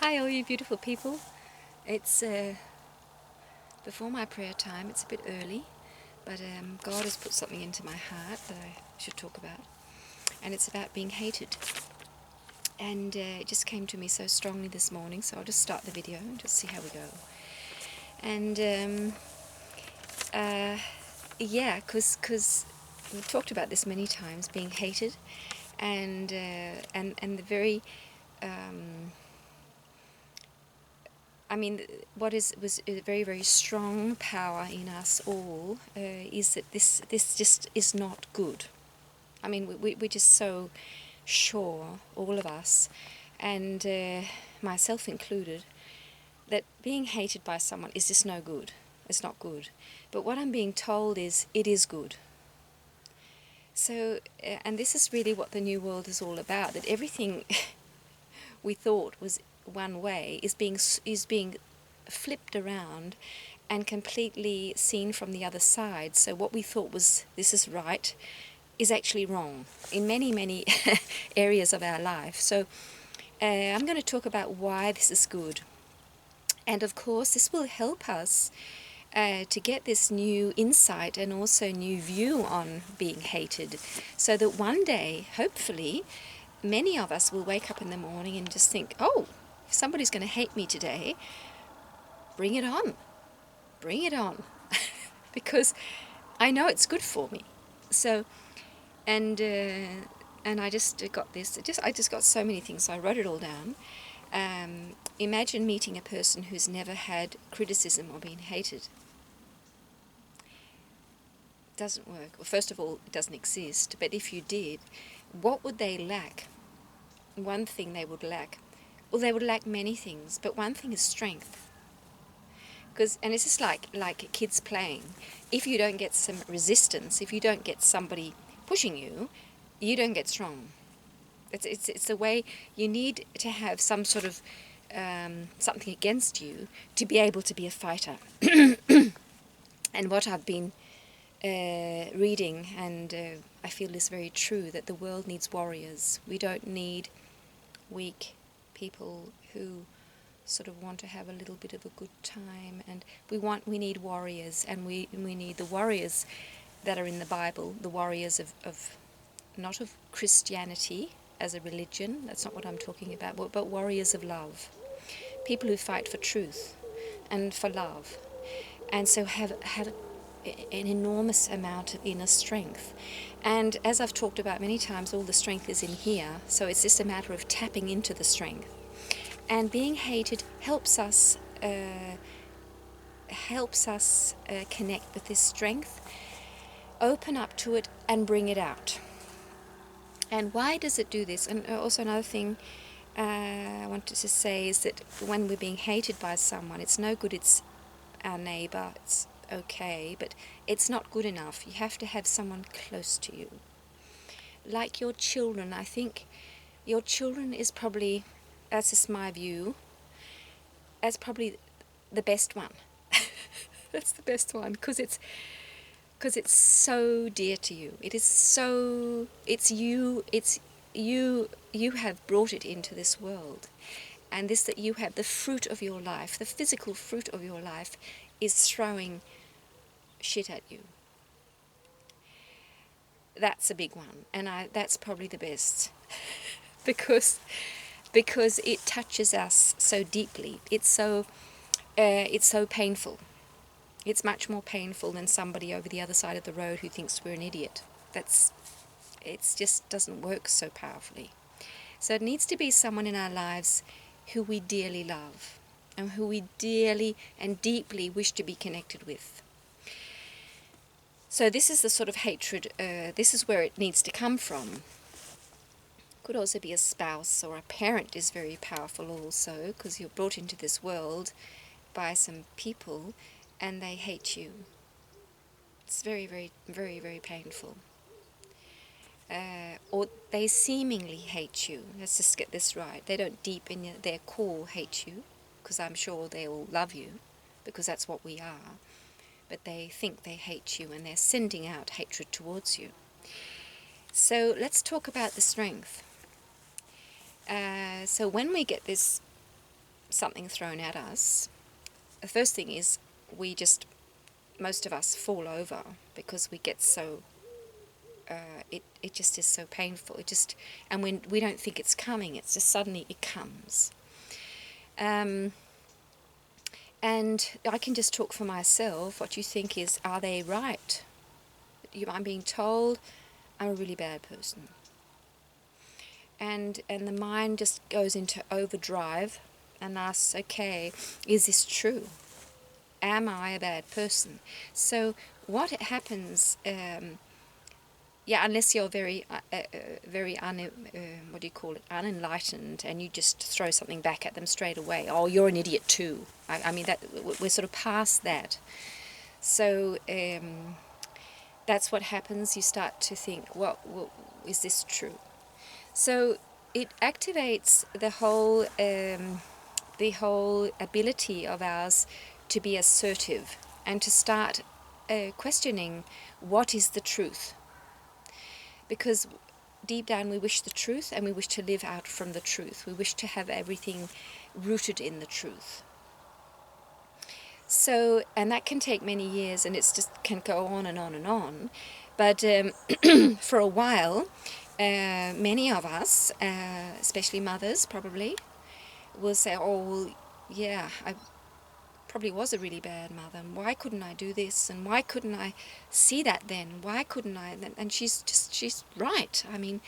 Hi, all you beautiful people. It's before my prayer time. It's a bit early, but God has put something into my heart that I should talk about, and it's about being hated. And it just came to me so strongly this morning, so I'll just start the video and just see how we go. And yeah, because we've talked about this many times, being hated, and the very I mean, what was a very, very strong power in us all is that this just is not good. I mean, we're just so sure, all of us, and myself included, that being hated by someone is just no good. It's not good. But what I'm being told is it is good. So, and this is really what the New World is all about, that everything we thought was one way is being flipped around and completely seen from the other side. So what we thought was this is right is actually wrong in many, many areas of our life. So I'm going to talk about why this is good. And of course, this will help us to get this new insight and also new view on being hated, so that one day, hopefully, many of us will wake up in the morning and just think, oh, if somebody's going to hate me today, bring it on. Bring it on. Because I know it's good for me. So, and I just got this. I just got so many things. So I wrote it all down. Imagine meeting a person who's never had criticism or been hated. It doesn't work. Well, first of all, it doesn't exist. But if you did, what would they lack? One thing they would lack. Well, they would lack many things, but one thing is strength. And it's just like kids playing. If you don't get some resistance, if you don't get somebody pushing you, you don't get strong. It's the way you need to have some sort of something against you to be able to be a fighter. And what I've been reading, and I feel is very true, that the world needs warriors. We don't need weak people who sort of want to have a little bit of a good time, and we need warriors, and we need the warriors that are in the Bible, the warriors of not of Christianity as a religion, that's not what I'm talking about, but warriors of love, people who fight for truth and for love, and so have an enormous amount of inner strength. And as I've talked about many times, all the strength is in here, so it's just a matter of tapping into the strength. And being hated helps us connect with this strength, open up to it, and bring it out. And why does it do this? And also another thing I wanted to say is that when we're being hated by someone, it's no good. It's our neighbor. It's okay, but it's not good enough. You have to have someone close to you, like your children. I think your children is probably, that's just my view, as probably the best one. That's the best one, because it's so dear to you. It is so, it's you have brought it into this world, and this, that you have the fruit of your life, the physical fruit of your life, is throwing shit at you. That's a big one, and that's probably the best, because it touches us so deeply. It's so painful. It's much more painful than somebody over the other side of the road who thinks we're an idiot. It just doesn't work so powerfully. So it needs to be someone in our lives who we dearly love and who we dearly and deeply wish to be connected with. So this is the sort of hatred, this is where it needs to come from. Could also be a spouse or a parent is very powerful also, because you're brought into this world by some people and they hate you. It's very, very, very, very painful. Or they seemingly hate you. Let's just get this right. They don't deep in their core hate you, because I'm sure they all love you, because that's what we are. But they think they hate you, and they're sending out hatred towards you. So let's talk about the strength. So when we get this something thrown at us, the first thing is most of us fall over because we get so, it just is so painful. And when we don't think it's coming, it's just suddenly it comes. And I can just talk for myself. What you think is, are they right? I'm being told I'm a really bad person. And the mind just goes into overdrive and asks, okay, is this true? Am I a bad person? So what happens, unless you're very unenlightened, and you just throw something back at them straight away. Oh, you're an idiot too. I mean, that we're sort of past that. So that's what happens. You start to think, well, is this true? So it activates the whole ability of ours to be assertive and to start questioning what is the truth. Because deep down we wish the truth, and we wish to live out from the truth. We wish to have everything rooted in the truth. So, and that can take many years, and it's just can go on and on and on. But for a while, many of us, especially mothers probably, will say, oh, well, yeah, I probably was a really bad mother, and why couldn't I do this, and why couldn't I see that then, why couldn't I? And she's right. I mean,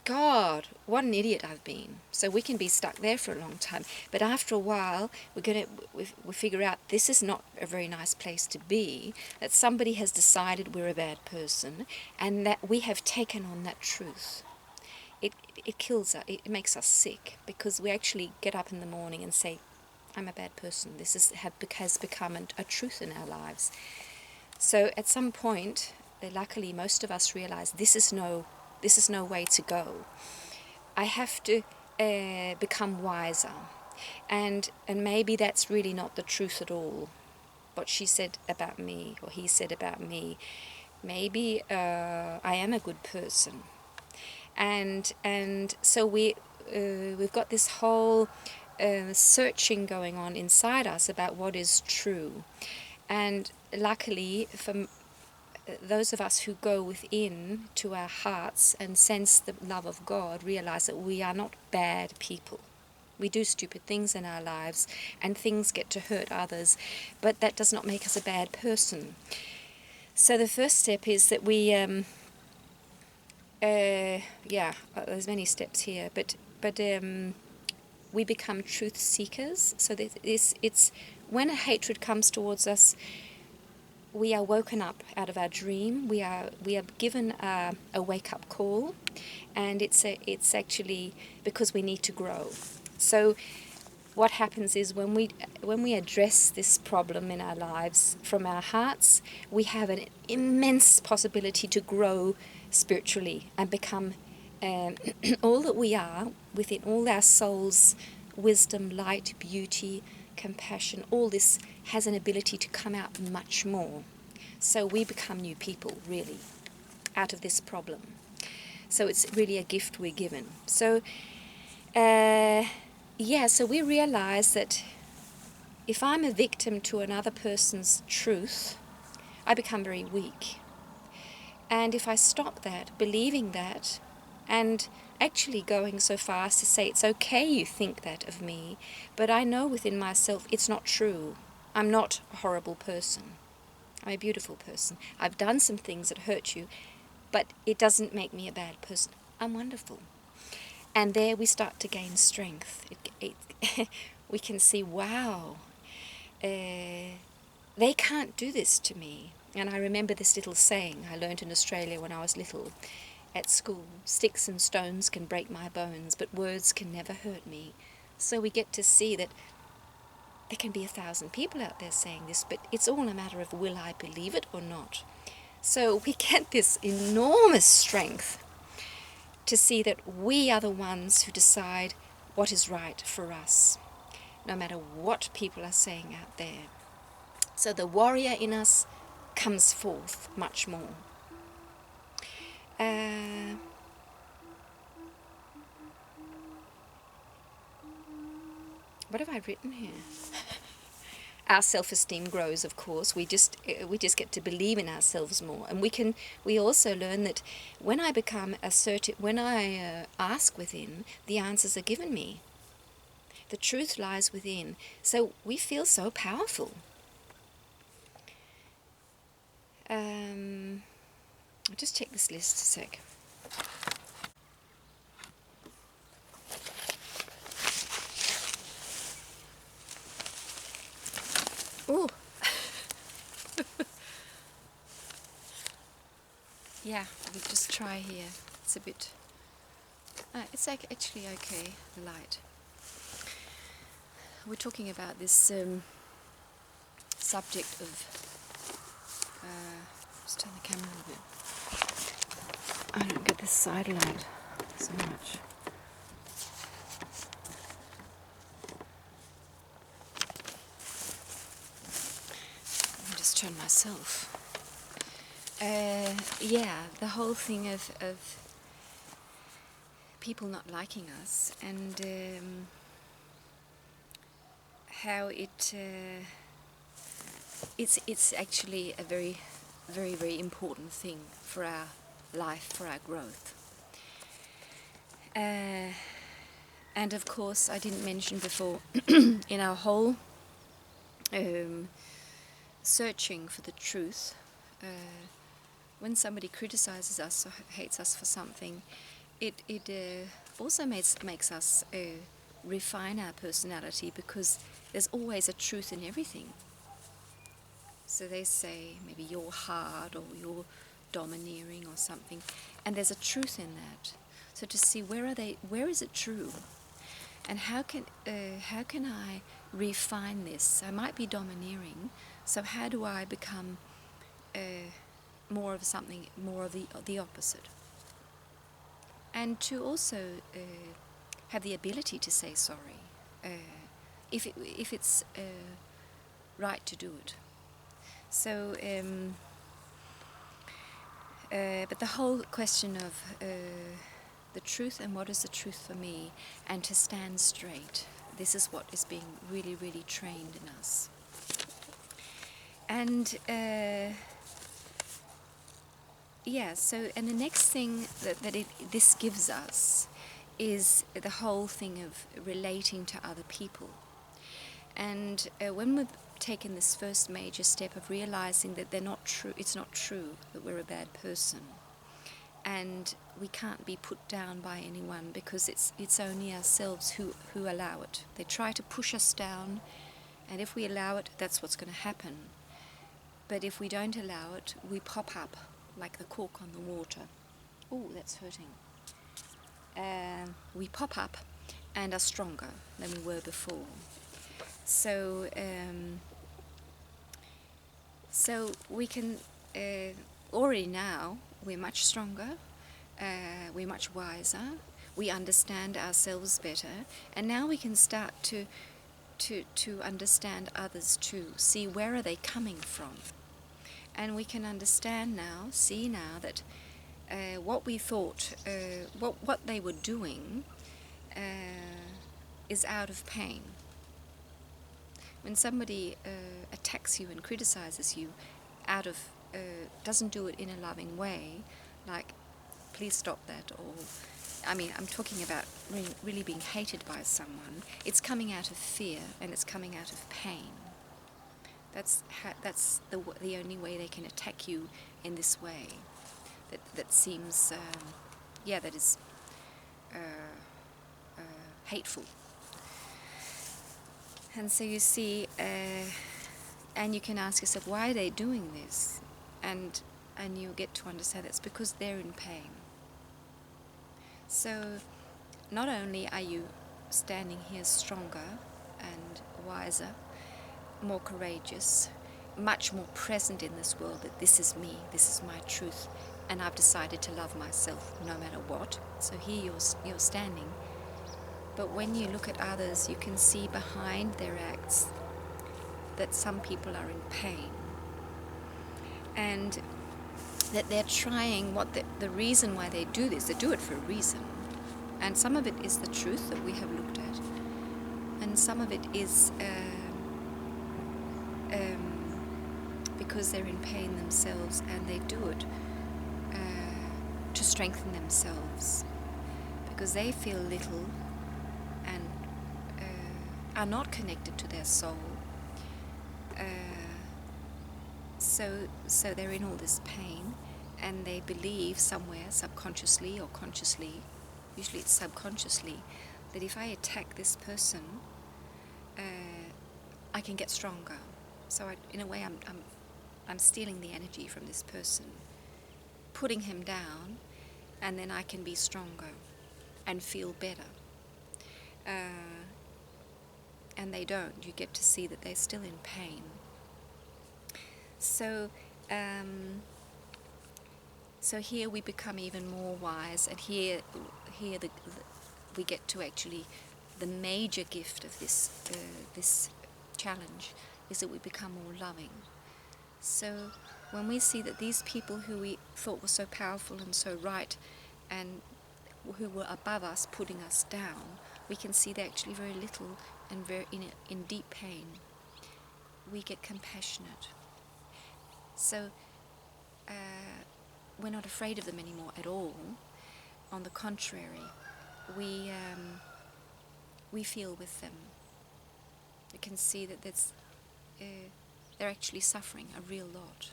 God, what an idiot I've been. So we can be stuck there for a long time, but after a while we figure out this is not a very nice place to be, that somebody has decided we're a bad person, and that we have taken on that truth. It kills us, it makes us sick, because we actually get up in the morning and say, I'm a bad person. This has become a truth in our lives. So at some point, luckily most of us realize this is no way to go. I have to become wiser, and maybe that's really not the truth at all. What she said about me, or he said about me, maybe I am a good person, and so we've got this whole searching going on inside us about what is true. And luckily, for those of us who go within to our hearts and sense the love of God, realize that we are not bad people. We do stupid things in our lives, and things get to hurt others, but that does not make us a bad person. So the first step is that we, there's many steps here, but we become truth seekers. So it's when a hatred comes towards us, we are woken up out of our dream. We are given a wake-up call, and it's actually because we need to grow. So what happens is when we address this problem in our lives from our hearts, we have an immense possibility to grow spiritually and become all that we are within all our soul's wisdom, light, beauty, compassion. All this has an ability to come out much more. So we become new people, really, out of this problem. So it's really a gift we're given. So, so we realize that if I'm a victim to another person's truth, I become very weak. And if I stop that, believing that, and actually going so far as to say, it's okay you think that of me, but I know within myself it's not true. I'm not a horrible person. I'm a beautiful person. I've done some things that hurt you, but it doesn't make me a bad person. I'm wonderful. And there we start to gain strength. We can see, wow, they can't do this to me. And I remember this little saying I learned in Australia when I was little at school: sticks and stones can break my bones, but words can never hurt me. So we get to see that there can be 1,000 people out there saying this, but it's all a matter of, will I believe it or not? So we get this enormous strength to see that we are the ones who decide what is right for us, no matter what people are saying out there. So the warrior in us comes forth much more. What have I written here? Our self-esteem grows, of course. We just get to believe in ourselves more, and we also learn that when I become assertive, when I ask within, the answers are given me. The truth lies within, so we feel so powerful. I'll just check this list a sec. Oh. Yeah, we'll just try here. It's a bit... it's actually okay, the light. We're talking about this subject of... just turn the camera a little bit. I don't get this side light so much. Let me just turn myself. Yeah, the whole thing of people not liking us, and how it's actually a very, very, very important thing for our life, for our growth. And of course, I didn't mention before, in our whole searching for the truth, when somebody criticizes us or hates us for something, it also makes us refine our personality, because there's always a truth in everything. So they say maybe you're hard or you're domineering or something, and there's a truth in that. So to see where is it true, and how can I refine this? I might be domineering, so how do I become more of something, more of the opposite? And to also have the ability to say sorry, if it's right to do it. So, but the whole question of the truth, and what is the truth for me, and to stand straight, this is what is being really, really trained in us. And yeah, so, and the next thing that this gives us is the whole thing of relating to other people. And when we've taken this first major step of realizing that they're not true, it's not true that we're a bad person, and we can't be put down by anyone, because it's only ourselves who allow it. They try to push us down, and if we allow it, that's what's going to happen. But if we don't allow it, we pop up like the cork on the water. Oh, that's hurting. We pop up and are stronger than we were before. So we can, already now, we're much stronger, we're much wiser, we understand ourselves better, and now we can start to understand others too, see where are they coming from. And we can understand now, see now that what we thought, what they were doing is out of pain. When somebody attacks you and criticizes you out of, doesn't do it in a loving way, like, please stop that, or, I mean, I'm talking about really being hated by someone, it's coming out of fear, and it's coming out of pain. That's the only way they can attack you in this way. That seems, that is hateful. And so you see, and you can ask yourself, why are they doing this? And you get to understand it's because they're in pain. So not only are you standing here stronger and wiser, more courageous, much more present in this world, that this is me, this is my truth, and I've decided to love myself no matter what. So here you're standing. But when you look at others, you can see behind their acts that some people are in pain, and that they're trying, the reason why they do this, they do it for a reason. And some of it is the truth that we have looked at. and some of it is because they're in pain themselves, and they do it to strengthen themselves, because they feel little and are not connected to their soul. So they're in all this pain, and they believe somewhere, subconsciously or consciously, usually it's subconsciously, that if I attack this person, I can get stronger. So in a way, I'm stealing the energy from this person, putting him down, and then I can be stronger and feel better. And they don't. You get to see that they're still in pain. So here we become even more wise, and here we get to actually, the major gift of this challenge is that we become more loving. So when we see that these people who we thought were so powerful and so right, and who were above us, putting us down, we can see they're actually very little and very in deep pain. We get compassionate. So we're not afraid of them anymore at all. On the contrary, we feel with them. We can see that they're actually suffering a real lot.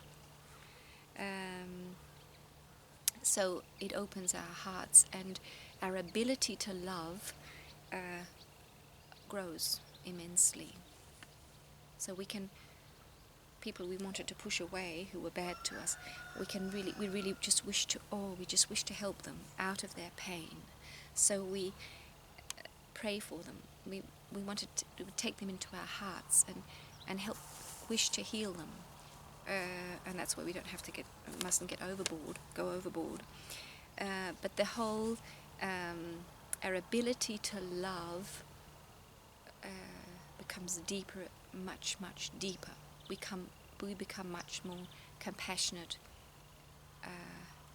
So it opens our hearts, and our ability to love grows immensely. So we can, people we wanted to push away who were bad to us, we really just wish to help them out of their pain. So we pray for them. We wanted to take them into our hearts and wish to heal them. And that's why we mustn't go overboard. But the whole, our ability to love becomes deeper, much, much deeper. We become much more compassionate,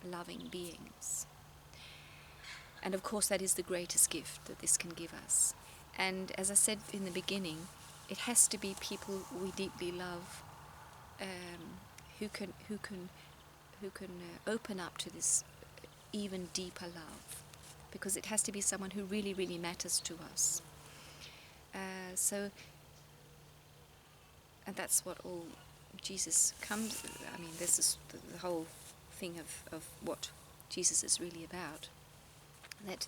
loving beings. And of course that is the greatest gift that this can give us. And as I said in the beginning, it has to be people we deeply love, who can open up to this even deeper love, because it has to be someone who really, really matters to us. And that's what all Jesus comes. I mean, this is the whole thing of what Jesus is really about. That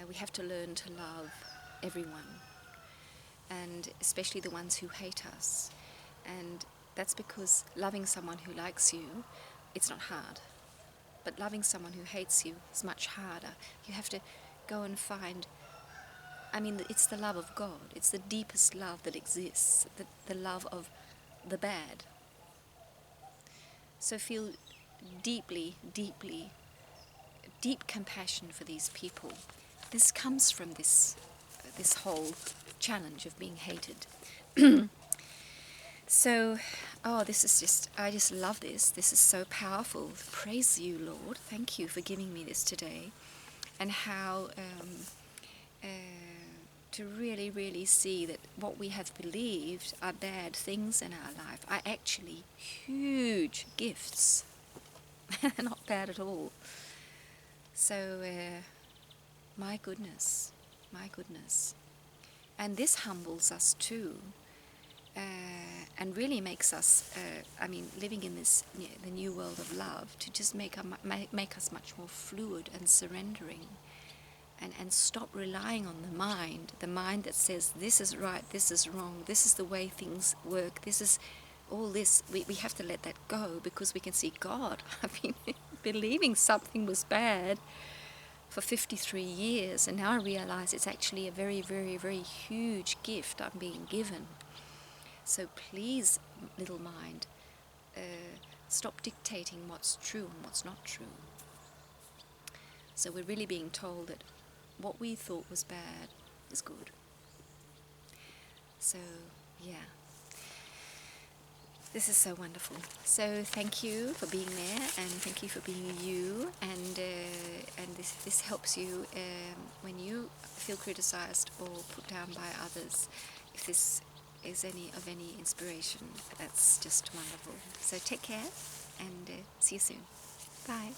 we have to learn to love everyone, and especially the ones who hate us. And that's because loving someone who likes you, it's not hard. But loving someone who hates you is much harder. You have to go and find, it's the love of God. It's the deepest love that exists, the love of the bad. So feel deep compassion for these people. This comes from this whole challenge of being hated. So, I just love this. This is so powerful. Praise you, Lord. Thank you for giving me this today. And how to really, really see that what we have believed are bad things in our life are actually huge gifts. Not bad at all. So, my goodness. And this humbles us too. And really makes us, living in the new world of love, to just make us much more fluid and surrendering, and stop relying on the mind that says this is right, this is wrong, this is the way things work, this is all this. We have to let that go, because we can see God. I've been believing something was bad for 53 years, and now I realize it's actually a very, very, very huge gift I'm being given. So please, little mind, stop dictating what's true and what's not true. So we're really being told that what we thought was bad is good. So, yeah. This is so wonderful. So thank you for being there, and thank you for being you. And this helps you when you feel criticized or put down by others. If this is any inspiration, that's just wonderful. So take care, and see you soon. Bye.